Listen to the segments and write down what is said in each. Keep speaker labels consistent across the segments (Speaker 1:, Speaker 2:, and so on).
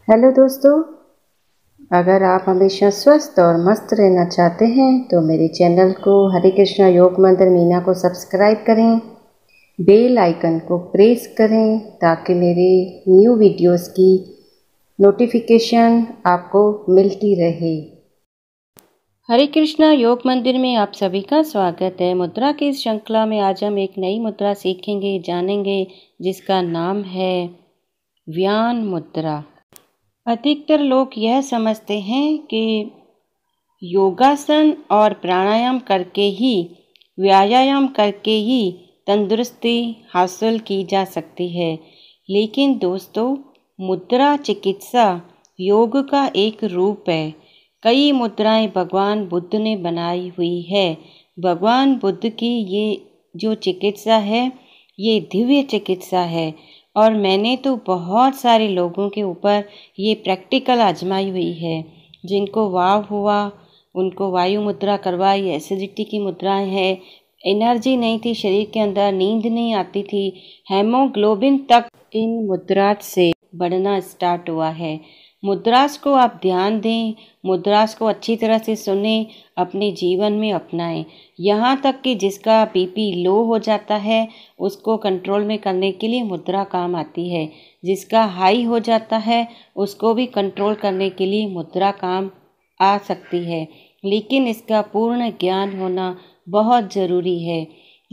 Speaker 1: Hello दोस्तों, अगर आप हमेशा स्वस्थ और मस्त रहना चाहते हैं तो मेरे चैनल को हरे कृष्णा योग मंदिर मीना को सब्सक्राइब करें, बेल आइकन को प्रेस करें ताकि मेरे न्यू वीडियोस की नोटिफिकेशन आपको मिलती रहे। हरे कृष्णा योग मंदिर में आप सभी का स्वागत है। मुद्रा की इस श्रृंखला में आज हम एक नई मुद्रा सीखेंगे, जानेंगे, जिसका नाम है व्यान मुद्रा। अधिकतर लोग यह समझते हैं कि योगासन और प्राणायाम करके ही, व्यायाम करके ही तंदुरुस्ती हासिल की जा सकती है। लेकिन दोस्तों, मुद्रा चिकित्सा योग का एक रूप है। कई मुद्राएं भगवान बुद्ध ने बनाई हुई है। भगवान बुद्ध की ये जो चिकित्सा है, ये दिव्य चिकित्सा है और मैंने तो बहुत सारे लोगों के ऊपर ये प्रैक्टिकल आजमाई हुई है। जिनको वाव हुआ उनको वायु मुद्रा करवाई, एसिडिटी की मुद्राएं हैं, एनर्जी नहीं थी शरीर के अंदर, नींद नहीं आती थी, हेमोग्लोबिन तक इन मुद्रास से बढ़ना स्टार्ट हुआ है। मुद्रास को आप ध्यान दें, मुद्रास को अच्छी तरह से सुनें, अपने जीवन में अपनाएं। यहाँ तक कि जिसका बीपी लो हो जाता है उसको कंट्रोल में करने के लिए मुद्रा काम आती है। जिसका हाई हो जाता है उसको भी कंट्रोल करने के लिए मुद्रा काम आ सकती है। लेकिन इसका पूर्ण ज्ञान होना बहुत ज़रूरी है।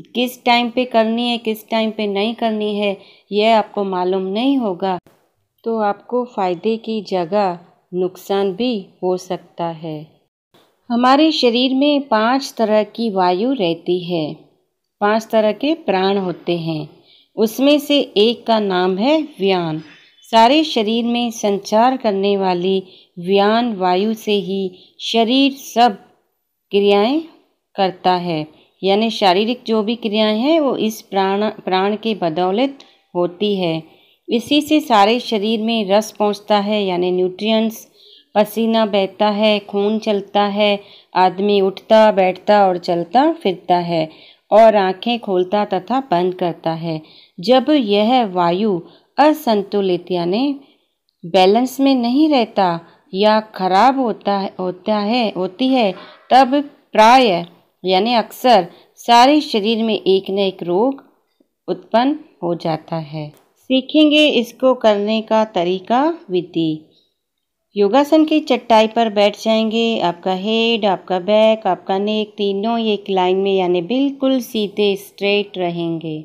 Speaker 1: किस टाइम पे करनी है, किस टाइम पे नहीं करनी है, यह आपको मालूम नहीं होगा तो आपको फ़ायदे की जगह नुकसान भी हो सकता है। हमारे शरीर में 5 तरह की वायु रहती है, 5 तरह के प्राण होते हैं। उसमें से एक का नाम है व्यान। सारे शरीर में संचार करने वाली व्यान वायु से ही शरीर सब क्रियाएं करता है। यानी शारीरिक जो भी क्रियाएं हैं वो इस प्राण के बदौलत होती है। इसी से सारे शरीर में रस पहुंचता है, यानी न्यूट्रिएंट्स, पसीना बहता है, खून चलता है, आदमी उठता बैठता और चलता फिरता है और आंखें खोलता तथा बंद करता है। जब यह वायु असंतुलित यानी बैलेंस में नहीं रहता या खराब होती है तब प्राय यानी अक्सर सारे शरीर में एक न एक रोग उत्पन्न हो जाता है। सीखेंगे इसको करने का तरीका, विधि। योगासन की चटाई पर बैठ जाएंगे। आपका हेड, आपका बैक, आपका नेक तीनों एक लाइन में यानी बिल्कुल सीधे स्ट्रेट रहेंगे।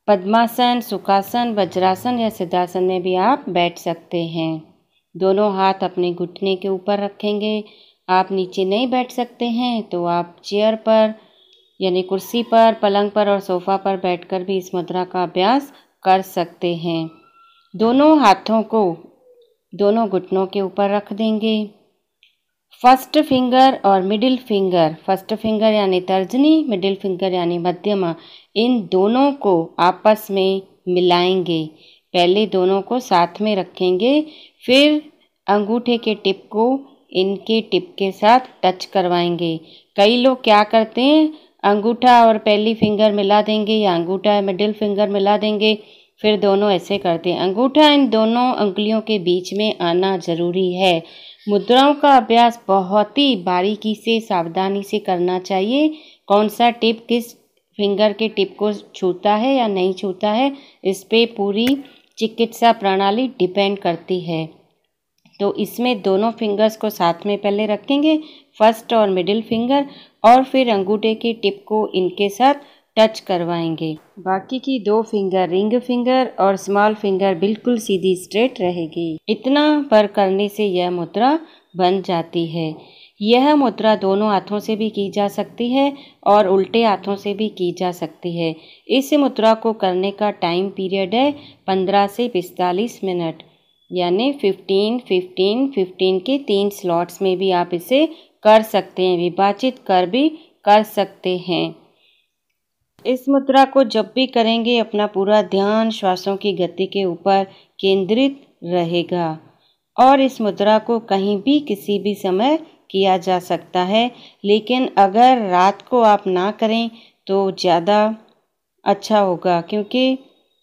Speaker 1: पद्मासन, सुखासन, वज्रासन या सिद्धासन में भी आप बैठ सकते हैं। दोनों हाथ अपने घुटने के ऊपर रखेंगे। आप नीचे नहीं बैठ सकते हैं तो आप चेयर पर यानी कुर्सी पर, पलंग पर और सोफ़ा पर बैठकर भी इस मुद्रा का अभ्यास कर सकते हैं। दोनों हाथों को दोनों घुटनों के ऊपर रख देंगे। फर्स्ट फिंगर और मिडिल फिंगर, फर्स्ट फिंगर यानी तर्जनी, मिडिल फिंगर यानी मध्यमा, इन दोनों को आपस में मिलाएंगे। पहले दोनों को साथ में रखेंगे, फिर अंगूठे के टिप को इनके टिप के साथ टच करवाएंगे। कई लोग क्या करते हैं, अंगूठा और पहली फिंगर मिला देंगे या अंगूठा मिडिल फिंगर मिला देंगे, फिर दोनों ऐसे करते हैं। अंगूठा इन दोनों अंगुलियों के बीच में आना जरूरी है। मुद्राओं का अभ्यास बहुत ही बारीकी से, सावधानी से करना चाहिए। कौन सा टिप किस फिंगर के टिप को छूता है या नहीं छूता है, इस पे पूरी चिकित्सा प्रणाली डिपेंड करती है। तो इसमें दोनों फिंगर्स को साथ में पहले रखेंगे, फर्स्ट और मिडिल फिंगर, और फिर अंगूठे की टिप को इनके साथ टच करवाएंगे। बाकी की 2 फिंगर, रिंग फिंगर और स्मॉल फिंगर, बिल्कुल सीधी स्ट्रेट रहेगी। इतना पर करने से यह मुद्रा बन जाती है। यह मुद्रा दोनों हाथों से भी की जा सकती है और उल्टे हाथों से भी की जा सकती है। इस मुद्रा को करने का टाइम पीरियड है 15 से 45 मिनट, यानी 15 के 3 स्लॉट्स में भी आप इसे कर सकते हैं, विभाजित कर भी कर सकते हैं। इस मुद्रा को जब भी करेंगे अपना पूरा ध्यान श्वासों की गति के ऊपर केंद्रित रहेगा और इस मुद्रा को कहीं भी किसी भी समय किया जा सकता है। लेकिन अगर रात को आप ना करें तो ज़्यादा अच्छा होगा, क्योंकि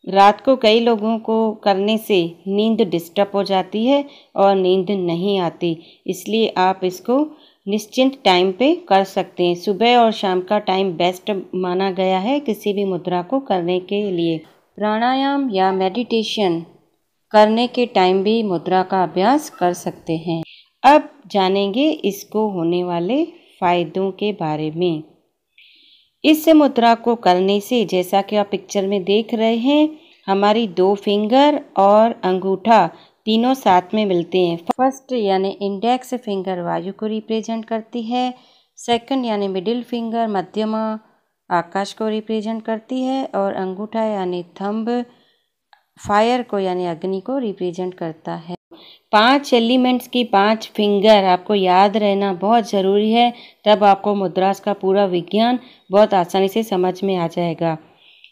Speaker 1: रात को कई लोगों को करने से नींद डिस्टर्ब हो जाती है और नींद नहीं आती, इसलिए आप इसको निश्चिंत टाइम पे कर सकते हैं। सुबह और शाम का टाइम बेस्ट माना गया है किसी भी मुद्रा को करने के लिए। प्राणायाम या मेडिटेशन करने के टाइम भी मुद्रा का अभ्यास कर सकते हैं। अब जानेंगे इसको होने वाले फायदों के बारे में। इस मुद्रा को करने से, जैसा कि आप पिक्चर में देख रहे हैं, हमारी 2 फिंगर और अंगूठा तीनों साथ में मिलते हैं। फर्स्ट यानी इंडेक्स फिंगर वायु को रिप्रेजेंट करती है, सेकंड यानी मिडिल फिंगर मध्यमा आकाश को रिप्रेजेंट करती है, और अंगूठा यानी थंब फायर को यानी अग्नि को रिप्रेजेंट करता है। 5 एलिमेंट्स की 5 फिंगर आपको याद रहना बहुत ज़रूरी है, तब आपको मुद्रास का पूरा विज्ञान बहुत आसानी से समझ में आ जाएगा।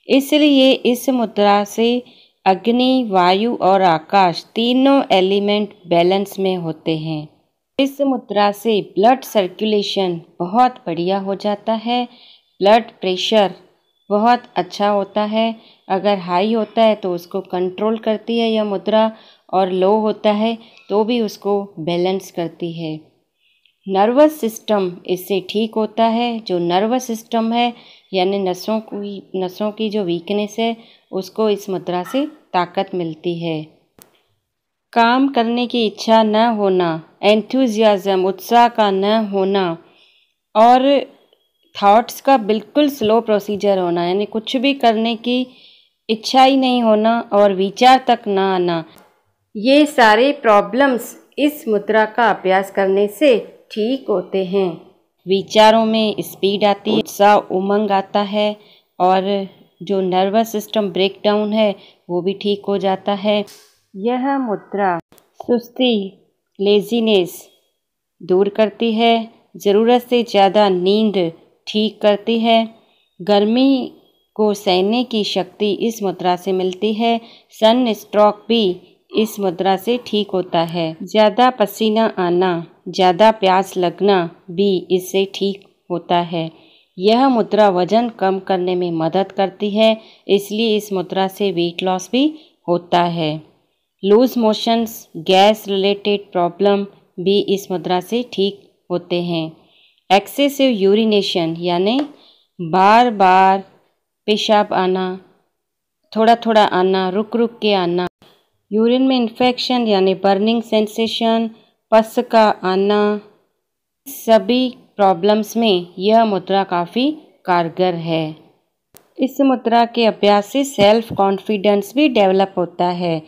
Speaker 1: इसलिए इस मुद्रा से अग्नि, वायु और आकाश तीनों एलिमेंट बैलेंस में होते हैं। इस मुद्रा से ब्लड सर्कुलेशन बहुत बढ़िया हो जाता है, ब्लड प्रेशर बहुत अच्छा होता है। अगर हाई होता है तो उसको कंट्रोल करती है यह मुद्रा, और लो होता है तो भी उसको बैलेंस करती है। नर्वस सिस्टम इससे ठीक होता है। जो नर्वस सिस्टम है यानी नसों की जो वीकनेस है, उसको इस मुद्रा से ताकत मिलती है। काम करने की इच्छा न होना, एंथुजियाज्म उत्साह का न होना, और थॉट्स का बिल्कुल स्लो प्रोसीजर होना, यानी कुछ भी करने की इच्छा ही नहीं होना और विचार तक ना आना, ये सारे प्रॉब्लम्स इस मुद्रा का अभ्यास करने से ठीक होते हैं। विचारों में स्पीड आती है, उत्साह उमंग आता है, और जो नर्वस सिस्टम ब्रेकडाउन है वो भी ठीक हो जाता है। यह मुद्रा सुस्ती, लेजीनेस दूर करती है, ज़रूरत से ज़्यादा नींद ठीक करती है, गर्मी को सहने की शक्ति इस मुद्रा से मिलती है, सन स्ट्रोक भी इस मुद्रा से ठीक होता है, ज़्यादा पसीना आना, ज़्यादा प्यास लगना भी इससे ठीक होता है। यह मुद्रा वजन कम करने में मदद करती है, इसलिए इस मुद्रा से वेट लॉस भी होता है। Loose motions, gas related problem भी इस मुद्रा से ठीक होते हैं। एक्सेसिव यूरिनेशन यानी बार बार पेशाब आना, थोड़ा थोड़ा आना, रुक रुक के आना, यूरिन में इन्फेक्शन यानी बर्निंग सेंसेशन, पस का आना, सभी प्रॉब्लम्स में यह मुद्रा काफ़ी कारगर है। इस मुद्रा के अभ्यास से सेल्फ कॉन्फिडेंस भी डेवलप होता है,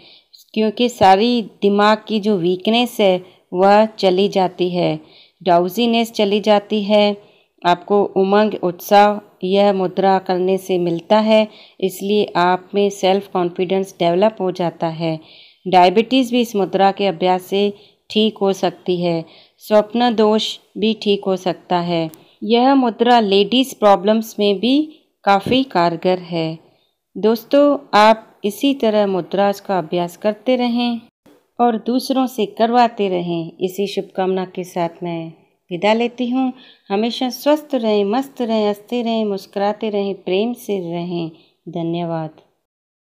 Speaker 1: क्योंकि सारी दिमाग की जो वीकनेस है वह चली जाती है, ड्राउजीनेस चली जाती है, आपको उमंग उत्साह यह मुद्रा करने से मिलता है, इसलिए आप में सेल्फ कॉन्फिडेंस डेवलप हो जाता है। डायबिटीज़ भी इस मुद्रा के अभ्यास से ठीक हो सकती है, स्वप्न दोष भी ठीक हो सकता है। यह मुद्रा लेडीज़ प्रॉब्लम्स में भी काफ़ी कारगर है। दोस्तों, आप इसी तरह मुद्रास का अभ्यास करते रहें और दूसरों से करवाते रहें। इसी शुभकामना के साथ मैं विदा लेती हूँ। हमेशा स्वस्थ रहें, मस्त रहें, हंसते रहें, मुस्कुराते रहें, प्रेम से रहें। धन्यवाद।